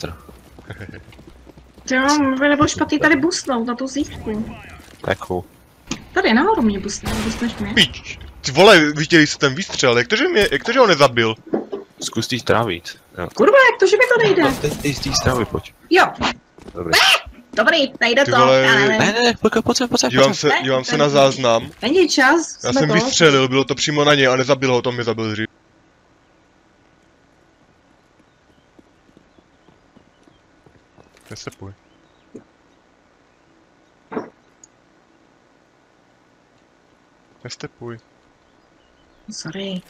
metr. Jo, nebo špatný tady busnout na tu zítku. Jakou? Tady nahoru mě busneš mě. Pič, ty vole, viděli jste ten výstřel, jak to, že ho nezabil? Zkus tý strávit. Jo. Kurva, jak to, že mi to nejde? Teď z tý strávy, pojď. Jo. Dobrý. Dobrý, nejde Ty to. vole, Já nevím. Ne, pojď sem. Dívám se na záznam. Není čas, Já jsme jsem to. vystřelil, bylo to přímo na něj a nezabil ho, to mě zabil dřív. Nesepuj. Nestepuj. Sorry.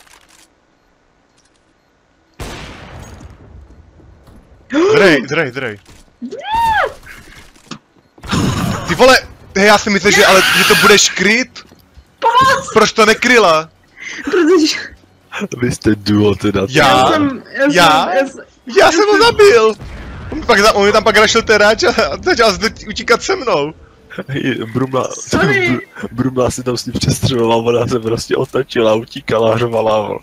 Drej. Ty vole, hej, já si myslím, že to budeš kryt. Pomoc! Proč to nekryla? Protože... Vy jste duo teda. Já jsem ho zabil! On mi tam pak rašil teráč a začal utíkat se mnou. Brumla si tam s ním přestřelovala, ona se prostě otočila, utíkala, řvala.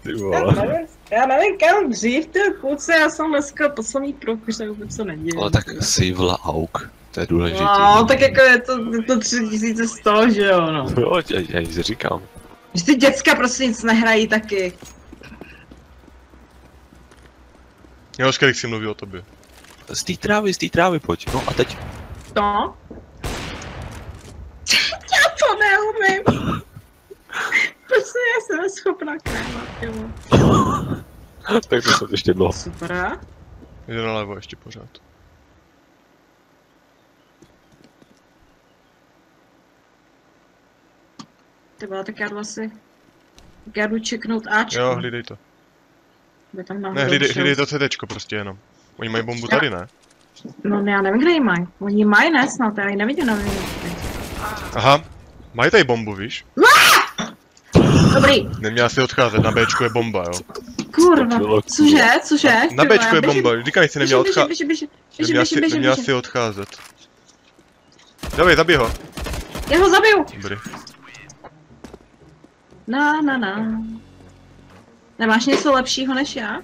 Ty vole. Já nevím, kam dřív, ty kluci, já jsem dneska poslední prohře, vůbec co neděje. Ale tak Sivla Auk, to je důležitý. No, tak jako je to 3100, že jo, no. Jo, já ji říkám. Že ty děcka prostě nic nehrají taky. Jo, Skerik si mluví o tobě. Z té trávy, pojď. No a teď. No? Já to neumím. Prostě já jsem neschopná krávat, jo. Tak to jsem ještě dlouho. Super. Jde nalevo ještě pořád. Ty vole, tak já jdu asi... Tak já jdu čeknout Ačko. Jo, hlídej to. By tam náhodou Ne, hlídej šel. to CDčko prostě jenom. Oni mají bombu tady, ne? No já nevím, kde ji mají. Oni mají, ne snad, já ji nevidím na výrobky. Aha, mají tady bombu, víš? Dobrý. Neměla si odcházet, na Bčku je bomba, jo. Kurva, cože? Na Bčku je bomba, říkám, si neměla odcházet. Běžím. Neměla si odcházet. Dawaj, zabij ho. Já ho zabiju. Dobrý. Na. Nemáš něco lepšího než já?